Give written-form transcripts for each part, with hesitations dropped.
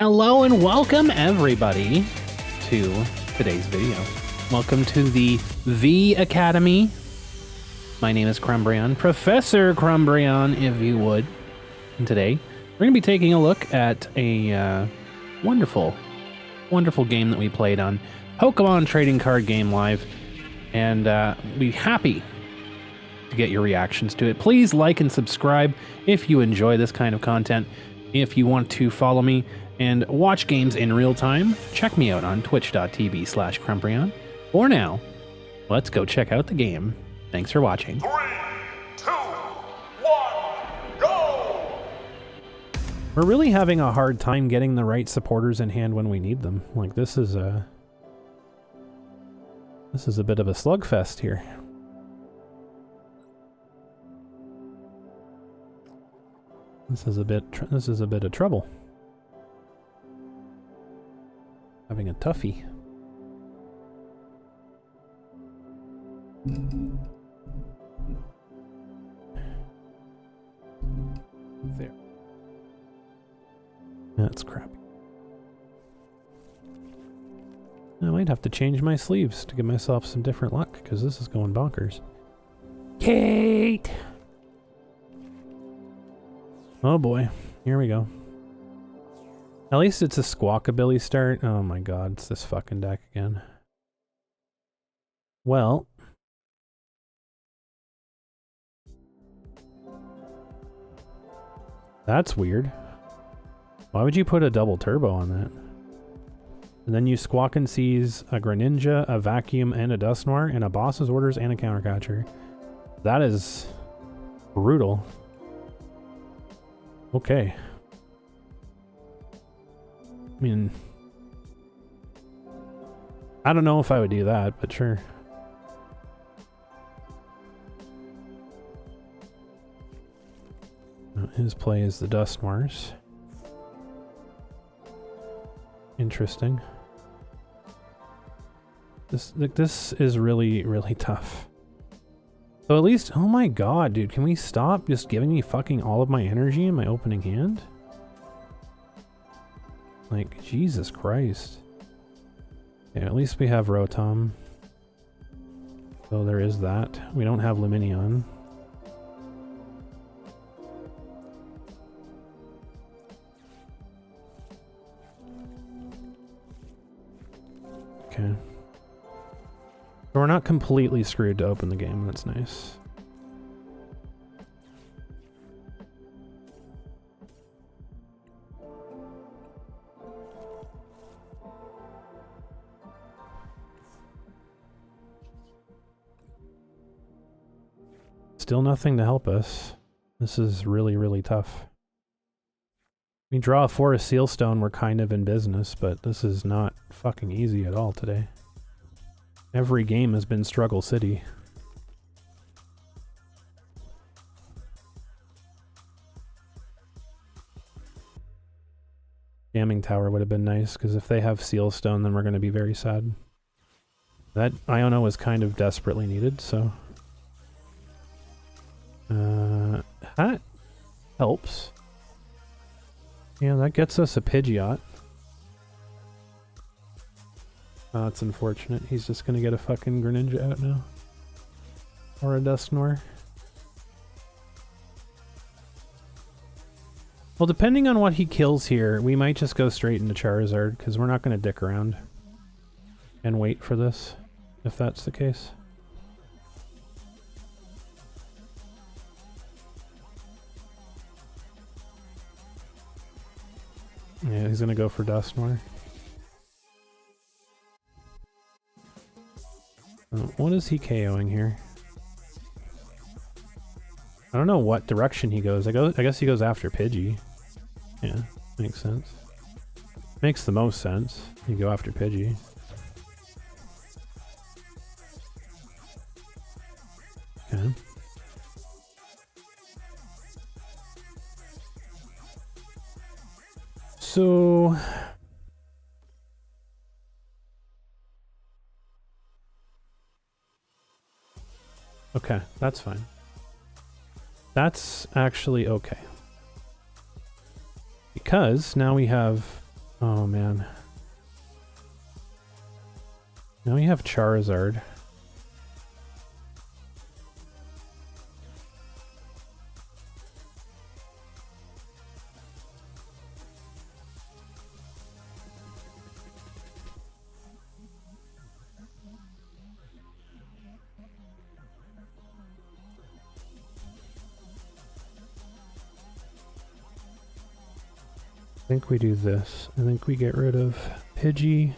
Hello and welcome everybody to today's video. Welcome to the Vee Academy. My name is Crumbrion, Professor Crumbrion, if you would. And today, we're going to be taking a look at a wonderful game that we played on Pokemon Trading Card Game Live. And be happy to get your reactions to it. Please like and subscribe if you enjoy this kind of content. If you want to follow me and watch games in real time, check me out on twitch.tv/Crumbrion. For now, let's go check out the game. Thanks for watching. 3, 2, 1, go! We're really having a hard time getting the right supporters in hand when we need them. Like, this is a bit of a slugfest here. This is a bit of trouble. Having a toughie. There. That's crappy. I might have to change my sleeves to give myself some different luck, because this is going bonkers. Kate! Oh boy, here we go. At least it's a squawkabilly start. Oh my god, it's this fucking deck again. Well. That's weird. Why would you put a double turbo on that? And then you squawk and seize a Greninja, a Vacuum, and a Dusknoir, and a boss's orders and a countercatcher. That is brutal. Okay. I mean, I don't know if I would do that, but sure. His play is the Dusknoirs. Interesting. This is really tough. So at least, oh my god, dude, can we stop just giving me fucking all of my energy in my opening hand? Like, Jesus Christ. Okay, at least we have Rotom. So there is that. We don't have Lumineon. Okay. So we're not completely screwed to open the game, that's nice. Still nothing to help us. This is really tough. We draw a Forest Sealstone, we're kind of in business, but this is not fucking easy at all today. Every game has been Struggle City. Jamming Tower would have been nice, because if they have Sealstone, then we're going to be very sad. That Iono was kind of desperately needed, so... that helps. Yeah, that gets us a Pidgeot. Oh, that's unfortunate. He's just gonna get a fucking Greninja out now. Or a Dusknoir. Well, depending on what he kills here, we might just go straight into Charizard, because we're not gonna dick around and wait for this, if that's the case. Yeah, he's gonna go for Dusknoir. What is he KOing here? I don't know what direction he goes. I guess he goes after Pidgey. Yeah, makes sense. Makes the most sense. You go after Pidgey. Okay. So... okay, that's fine. That's actually okay. Because now we have Oh man. Now we have Charizard. I think we do this. I think we get rid of Pidgey.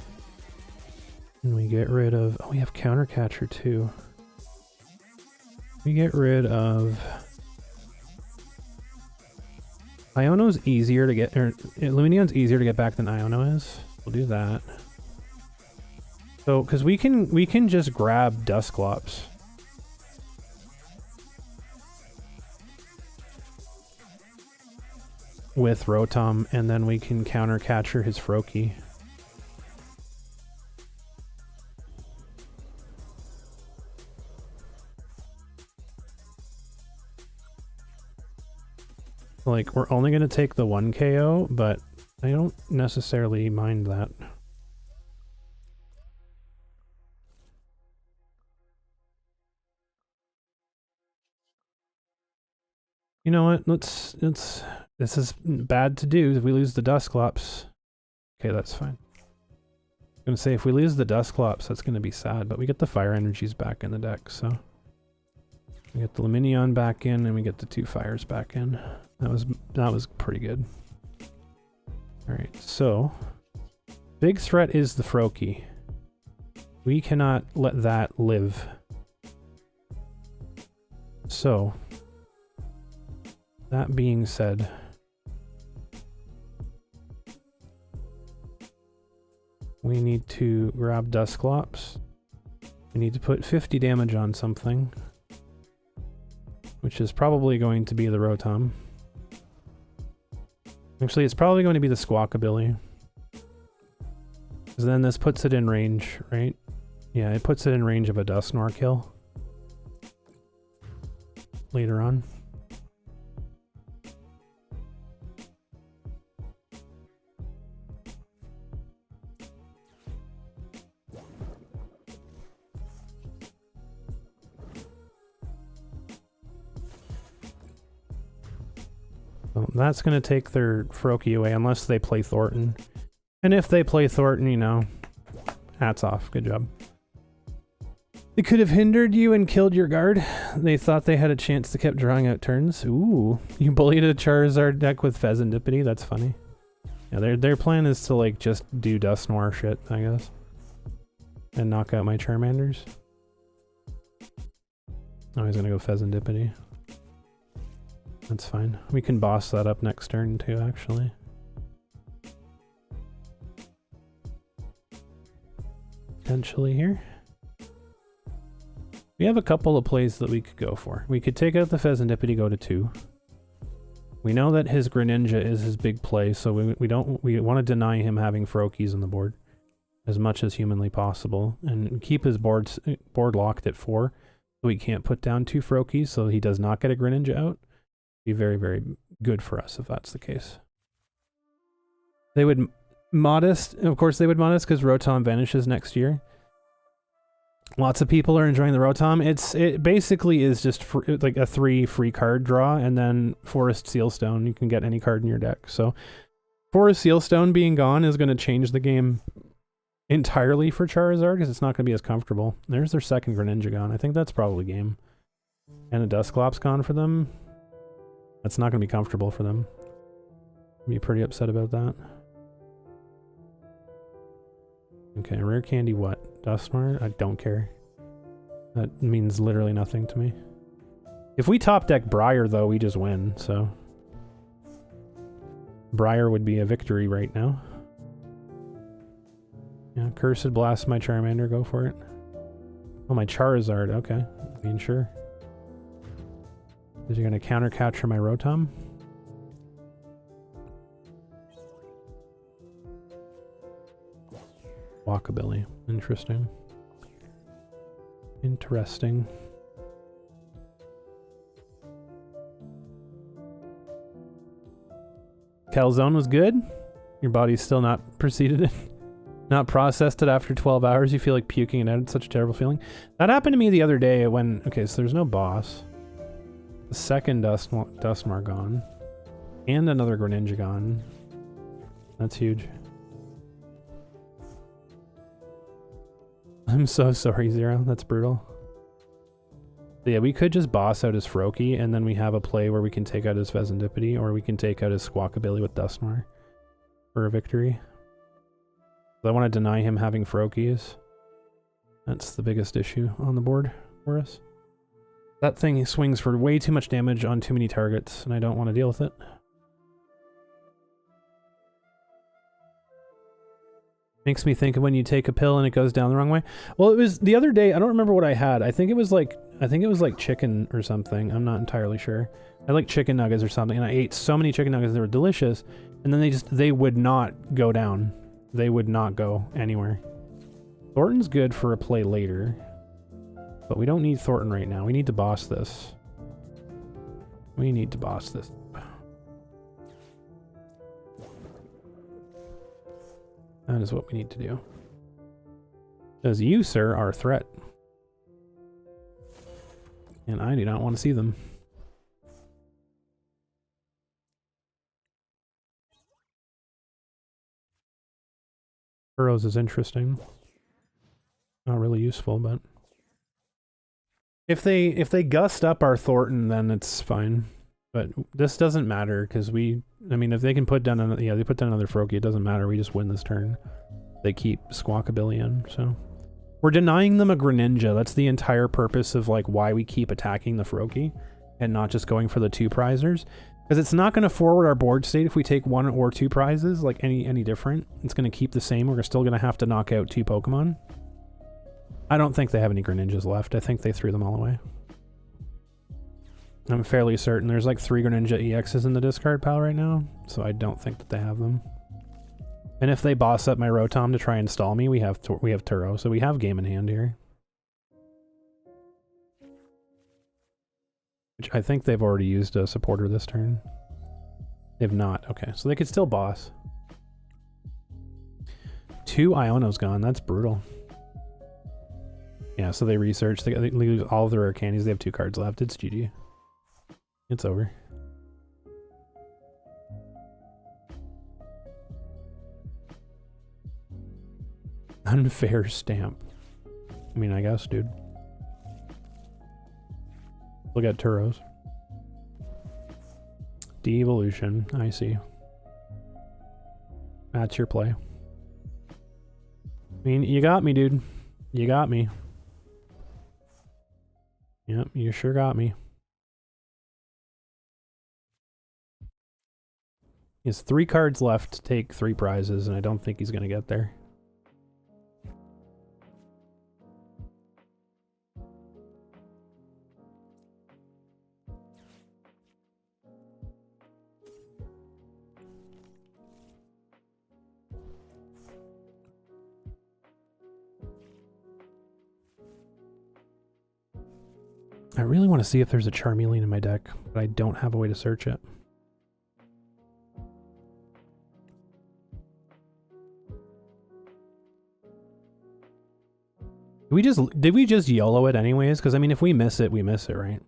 And we get rid of... Oh, we have Counter Catcher too. We get rid of... Iono's easier to get... Or Lumineon's easier to get back than Iono is. We'll do that. So, because we can just grab Dusclops. With Rotom, and then we can Counter Catcher his Froakie. Like, we're only going to take the 1 KO, but I don't necessarily mind that. You know what? Let's this is bad to do if we lose the Dusclops. Okay, that's fine. I'm gonna say if we lose the Dusclops, that's gonna be sad, but we get the Fire Energies back in the deck, so we get the Lumineon back in and we get the 2 Fires back in. That was pretty good. Alright, so big threat is the Froakie. We cannot let that live. So that being said, we need to grab Dusclops. We need to put 50 damage on something, which is probably going to be the Rotom. Actually, it's probably going to be the Squawkabilly. Because then this puts it in range, right? Yeah, it puts it in range of a Dusknoir kill later on. Well, that's going to take their Froakie away unless they play Thornton. And if they play Thornton, you know, hats off. Good job. They could have hindered you and killed your guard. They thought they had a chance to keep drawing out turns. Ooh, you bullied a Charizard deck with Pheasantipity. That's funny. Yeah, their plan is to like just do Dusknoir shit, I guess, and knock out my Charmanders. Oh, he's gonna go Pheasantipity. That's fine. We can boss that up next turn too, actually. Potentially here. We have a couple of plays that we could go for. We could take out the Pheasantipity, go to 2. We know that his Greninja is his big play, so we want to deny him having Froakies on the board as much as humanly possible, and keep his board locked at 4, so he can't put down 2 Froakies, so he does not get a Greninja out. Be very, very good for us if that's the case. They would modest, of course they would modest because Rotom vanishes next year. Lots of people are enjoying the Rotom. It basically is just like a 3 free card draw, and then Forest Sealstone. You can get any card in your deck. So Forest Sealstone being gone is going to change the game entirely for Charizard because it's not going to be as comfortable. There's their second Greninja gone. I think that's probably game. And a Dusclops gone for them. That's not going to be comfortable for them. I'd be pretty upset about that. Okay, rare candy what? Dusknoir? I don't care. That means literally nothing to me. If we top deck Briar though, we just win, so. Briar would be a victory right now. Yeah, Cursed Blast my Charmander, go for it. Oh, my Charizard, okay. I mean, sure. Is he gonna counter capture my Rotom? Walkabilly. Interesting. Interesting. Calzone was good. Your body's still not proceeded it. Not processed it after 12 hours. You feel like puking it out. It's such a terrible feeling. That happened to me the other day when... Okay, so there's no boss. The second Duskmar gone. And another Greninja gone. That's huge. I'm so sorry, Zero. That's brutal. So yeah, we could just boss out his Froakie, and then we have a play where we can take out his Vezendipity, or we can take out his Squawkabilly with Duskmar for a victory. I want to deny him having Froakies. That's the biggest issue on the board for us. That thing swings for way too much damage on too many targets, and I don't want to deal with it. Makes me think of when you take a pill and it goes down the wrong way. Well, it was the other day, I don't remember what I had. I think it was like chicken or something. I'm not entirely sure. I like chicken nuggets or something, and I ate so many chicken nuggets that were delicious, and then they would not go down. They would not go anywhere. Thornton's good for a play later, but we don't need Thornton right now. We need to boss this. We need to boss this. That is what we need to do. Because you, sir, are a threat. And I do not want to see them. Burrows is interesting. Not really useful, but if they gust up our Thornton, then it's fine. But this doesn't matter because I mean, if they can put down another, they put down another Froakie, it doesn't matter. We just win this turn. They keep Squawkabilly in, so we're denying them a Greninja. That's the entire purpose of like why we keep attacking the Froakie and not just going for the 2 prizers. Because it's not going to forward our board state if we take 1 or 2 prizes, like any different. It's going to keep the same. We're still going to have to knock out 2 Pokemon. I don't think they have any Greninjas left. I think they threw them all away. I'm fairly certain there's like 3 Greninja EXs in the discard pile right now, so I don't think that they have them. And if they boss up my Rotom to try and stall me, we have Turo, so we have game in hand here. Which I think they've already used a supporter this turn. They've not. Okay, so they could still boss. 2 Iono's gone. That's brutal. Yeah, so they research. They lose all of their rare candies. They have 2 cards left. It's GG. It's over. Unfair stamp. I mean, I guess, dude. Look at Turos. De-evolution. I see. That's your play. I mean, you got me, dude. You got me. Yep, you sure got me. He has 3 cards left to take 3 prizes, and I don't think he's going to get there. I really want to see if there's a Charmeleon in my deck, but I don't have a way to search it. Did we just YOLO it anyways? Because I mean, if we miss it, right?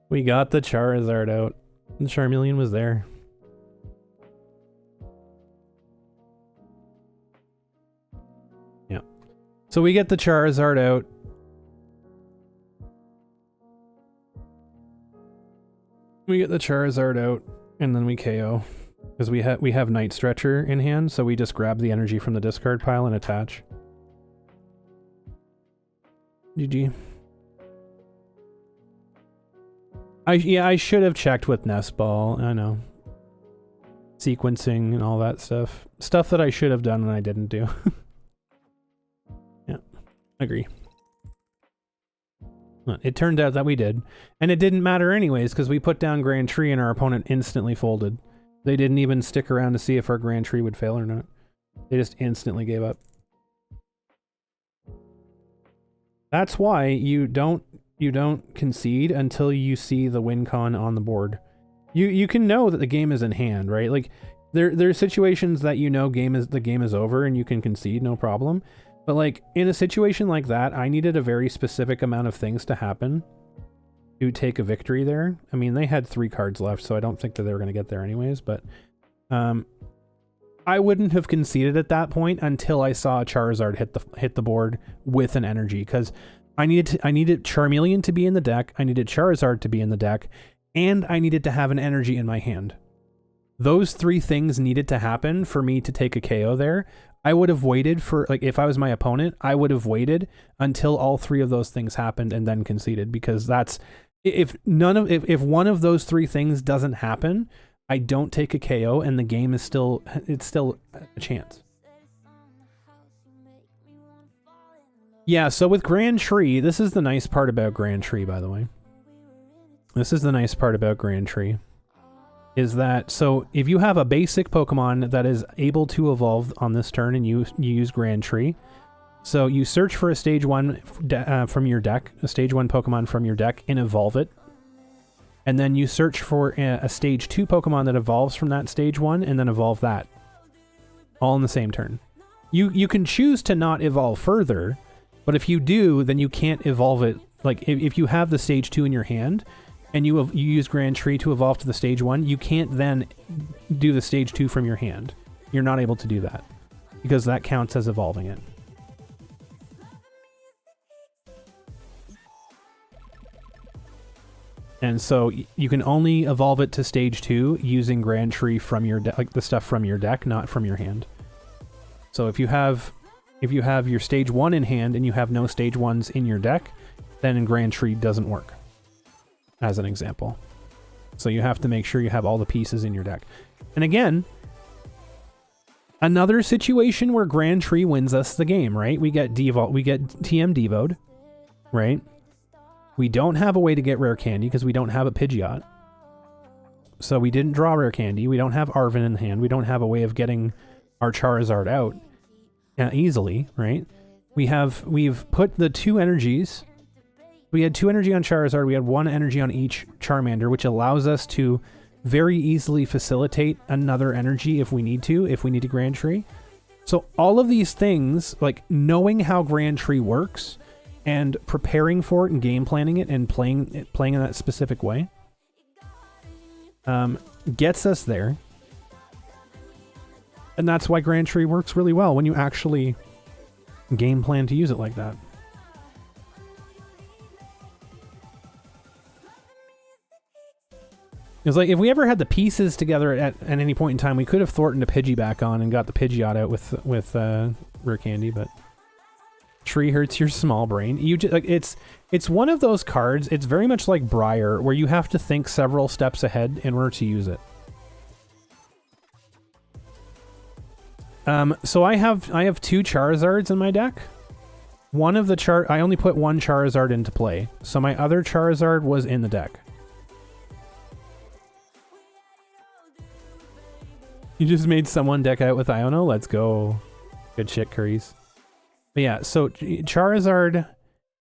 We got the Charizard out. The Charmeleon was there. Yeah. So we get the Charizard out. We get the Charizard out, and then we KO. Because we have Night Stretcher in hand, so we just grab the energy from the discard pile and attach. GG. I should have checked with Nest Ball. I know. Sequencing and all that stuff. Stuff that I should have done and I didn't do. Yeah, agree. It turned out that we did. And it didn't matter anyways, because we put down Grand Tree and our opponent instantly folded. They didn't even stick around to see if our Grand Tree would fail or not. They just instantly gave up. That's why you don't concede until you see the win con on the board. You can know that the game is in hand, right? Like there's situations that you know the game is over and you can concede, no problem. But like in a situation like that, I needed a very specific amount of things to happen to take a victory there. I mean, they had 3 cards left, so I don't think that they were going to get there anyways, but I wouldn't have conceded at that point until I saw Charizard hit the board with an energy, because I needed Charmeleon to be in the deck, I needed Charizard to be in the deck, and I needed to have an energy in my hand. Those 3 things needed to happen for me to take a KO there. I would have waited for, like, if I was my opponent, I would have waited until all 3 of those things happened and then conceded, because that's, if one of those 3 things doesn't happen, I don't take a KO and the game is still a chance. Yeah, so with Grand Tree, this is the nice part about Grand Tree, by the way. This is the nice part about Grand Tree. Is that, so if you have a basic Pokemon that is able to evolve on this turn and you use Grand Tree, so you search for a stage 1 from your deck, a stage 1 Pokemon from your deck, and evolve it. And then you search for a stage 2 Pokemon that evolves from that stage 1 and then evolve that. All in the same turn. You can choose to not evolve further, but if you do, then you can't evolve it. Like if you have the stage 2 in your hand and you use Grand Tree to evolve to the stage 1, you can't then do the stage 2 from your hand. You're not able to do that because that counts as evolving it. And so you can only evolve it to stage 2 using Grand Tree from your deck, like the stuff from your deck, not from your hand. So if you have your stage 1 in hand and you have no stage 1s in your deck, then Grand Tree doesn't work, as an example. So you have to make sure you have all the pieces in your deck. And again, another situation where Grand Tree wins us the game, right? We get TM Devoed, right? We don't have a way to get Rare Candy because we don't have a Pidgeot. So we didn't draw Rare Candy. We don't have Arven in hand. We don't have a way of getting our Charizard out easily, right? We've put the 2 energies. We had 2 energy on Charizard. We had 1 energy on each Charmander, which allows us to very easily facilitate another energy if we need to Grand Tree. So all of these things, like knowing how Grand Tree works and preparing for it and game planning it and playing in that specific way, gets us there. And that's why Grand Tree works really well when you actually game plan to use it like that. It's like if we ever had the pieces together at any point in time, we could have thorntoned a Pidgey back on and got the Pidgeot out with Rare Candy, but Tree hurts your small brain. You just, like, it's one of those cards. It's very much like Briar, where you have to think several steps ahead in order to use it. So I have 2 Charizards in my deck. I only put 1 Charizard into play, so my other Charizard was in the deck. You just made someone deck out with Iono? Let's go. Good shit, Curries. But yeah, so Charizard,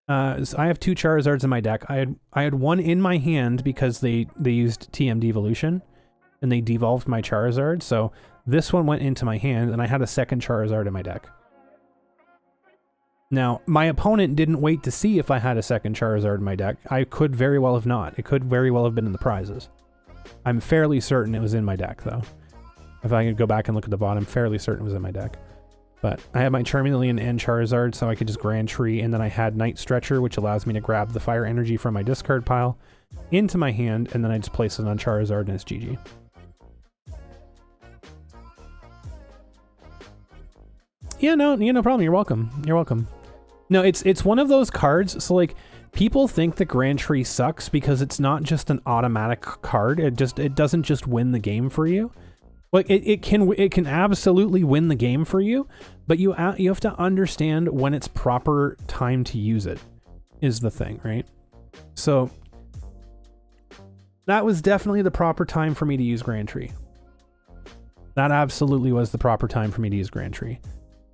so I have 2 Charizards in my deck. I had 1 in my hand because they used TM Devolution and they devolved my Charizard. So this one went into my hand and I had a second Charizard in my deck. Now, my opponent didn't wait to see if I had a second Charizard in my deck. I could very well have not. It could very well have been in the prizes. I'm fairly certain it was in my deck, though. If I could go back and look at the bottom, I'm fairly certain it was in my deck. But I had my Charmeleon and Charizard, so I could just Grand Tree, and then I had Night Stretcher, which allows me to grab the fire energy from my discard pile into my hand, and then I just place it on Charizard and it's GG. Yeah, no problem. You're welcome. You're welcome. No, it's one of those cards. So like, people think that Grand Tree sucks because it's not just an automatic card. It doesn't just win the game for you. Like it can absolutely win the game for you, but you have to understand when it's proper time to use it. Is the thing, right? So that was definitely the proper time for me to use Grand Tree. That absolutely was the proper time for me to use Grand Tree.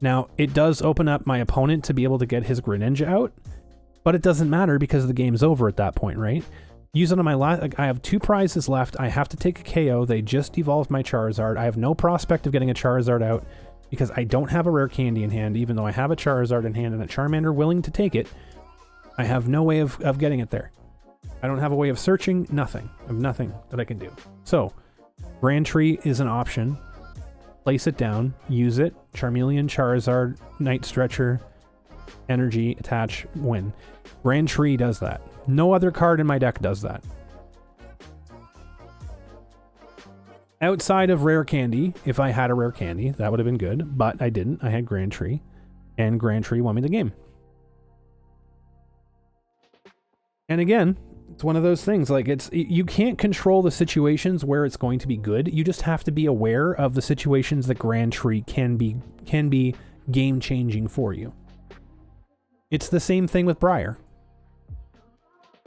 Now, it does open up my opponent to be able to get his Greninja out, But it doesn't matter because the game's over at that point, right? Use it on my last... Like, I have 2 prizes left. I have to take a KO. They just evolved my Charizard. I have no prospect of getting a Charizard out because I don't have a rare candy in hand, even though I have a Charizard in hand and a Charmander willing to take it. I have no way of getting it there. I don't have a way of searching. Nothing. I have nothing that I can do. So, Grand Tree is an option. Place it down. Use it. Charmeleon, Charizard, Night Stretcher, Energy, attach, win. Grand Tree does that. No other card in my deck does that. Outside of Rare Candy, if I had a Rare Candy, that would have been good, but I didn't. I had Grand Tree, and Grand Tree won me the game. And again, it's one of those things, like, you can't control the situations where it's going to be good. You just have to be aware of the situations that Grand Tree can be game-changing for you. It's the same thing with Briar.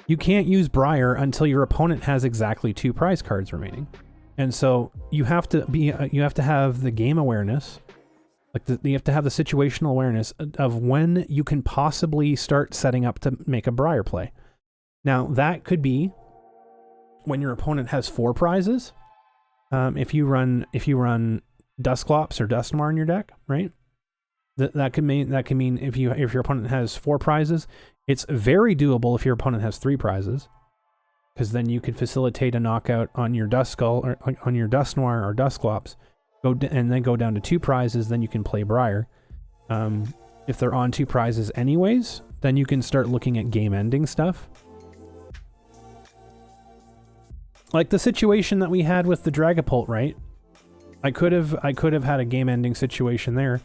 You can't use Briar until your opponent has exactly 2 prize cards remaining. And so you have to have the game awareness, like you have to have the situational awareness of when you can possibly start setting up to make a Briar play. Now that could be when your opponent has 4 prizes. If you run Dusclops or Duskmar in your deck, right? That can mean if your opponent has 4 prizes, it's very doable if your opponent has 3 prizes. Because then you could facilitate a knockout on your Duskull, or on your Dusknoir or Dusclops, and then go down to 2 prizes, then you can play Briar. If they're on 2 prizes anyways, then you can start looking at game-ending stuff. Like the situation that we had with the Dragapult, right? I could have had a game-ending situation there,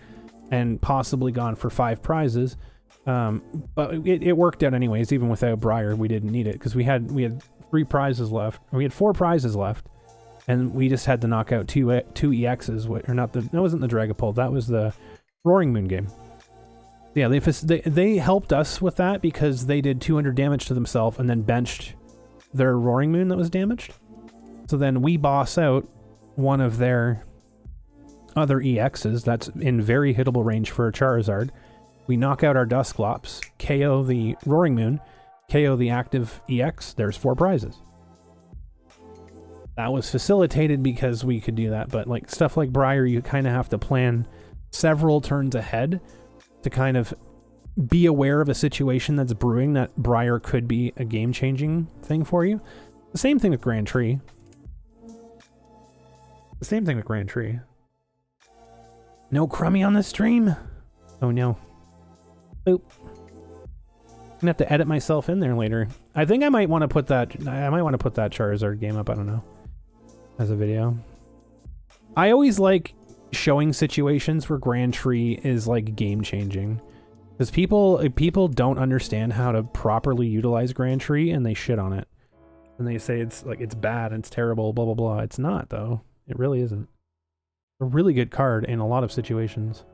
and possibly gone for 5 prizes. But it worked out anyways. Even without Briar, we didn't need it because we had 3 prizes left. Or we had 4 prizes left, and we just had to knock out two EXs. Or not that wasn't the Dragapult. That was the Roaring Moon game. Yeah, they helped us with that because they did 200 damage to themselves and then benched their Roaring Moon that was damaged. So then we boss out one of their other EXs that's in very hittable range for a Charizard. We knock out our Dusclops, KO the Roaring Moon, KO the active EX, there's 4 prizes. That was facilitated because we could do that, but like stuff like Briar, you kind of have to plan several turns ahead to kind of be aware of a situation that's brewing that Briar could be a game-changing thing for you. The same thing with Grand Tree. The same thing with Grand Tree. No Crummy on the stream? Oh no. Oop. I'm gonna have to edit myself in there later. I think I might want to put that Charizard game up, I don't know, as a video. I always like showing situations where Grand Tree is like game changing. Because people don't understand how to properly utilize Grand Tree and they shit on it. And they say it's bad and it's terrible, blah blah blah. It's not though. It really isn't. A really good card in a lot of situations.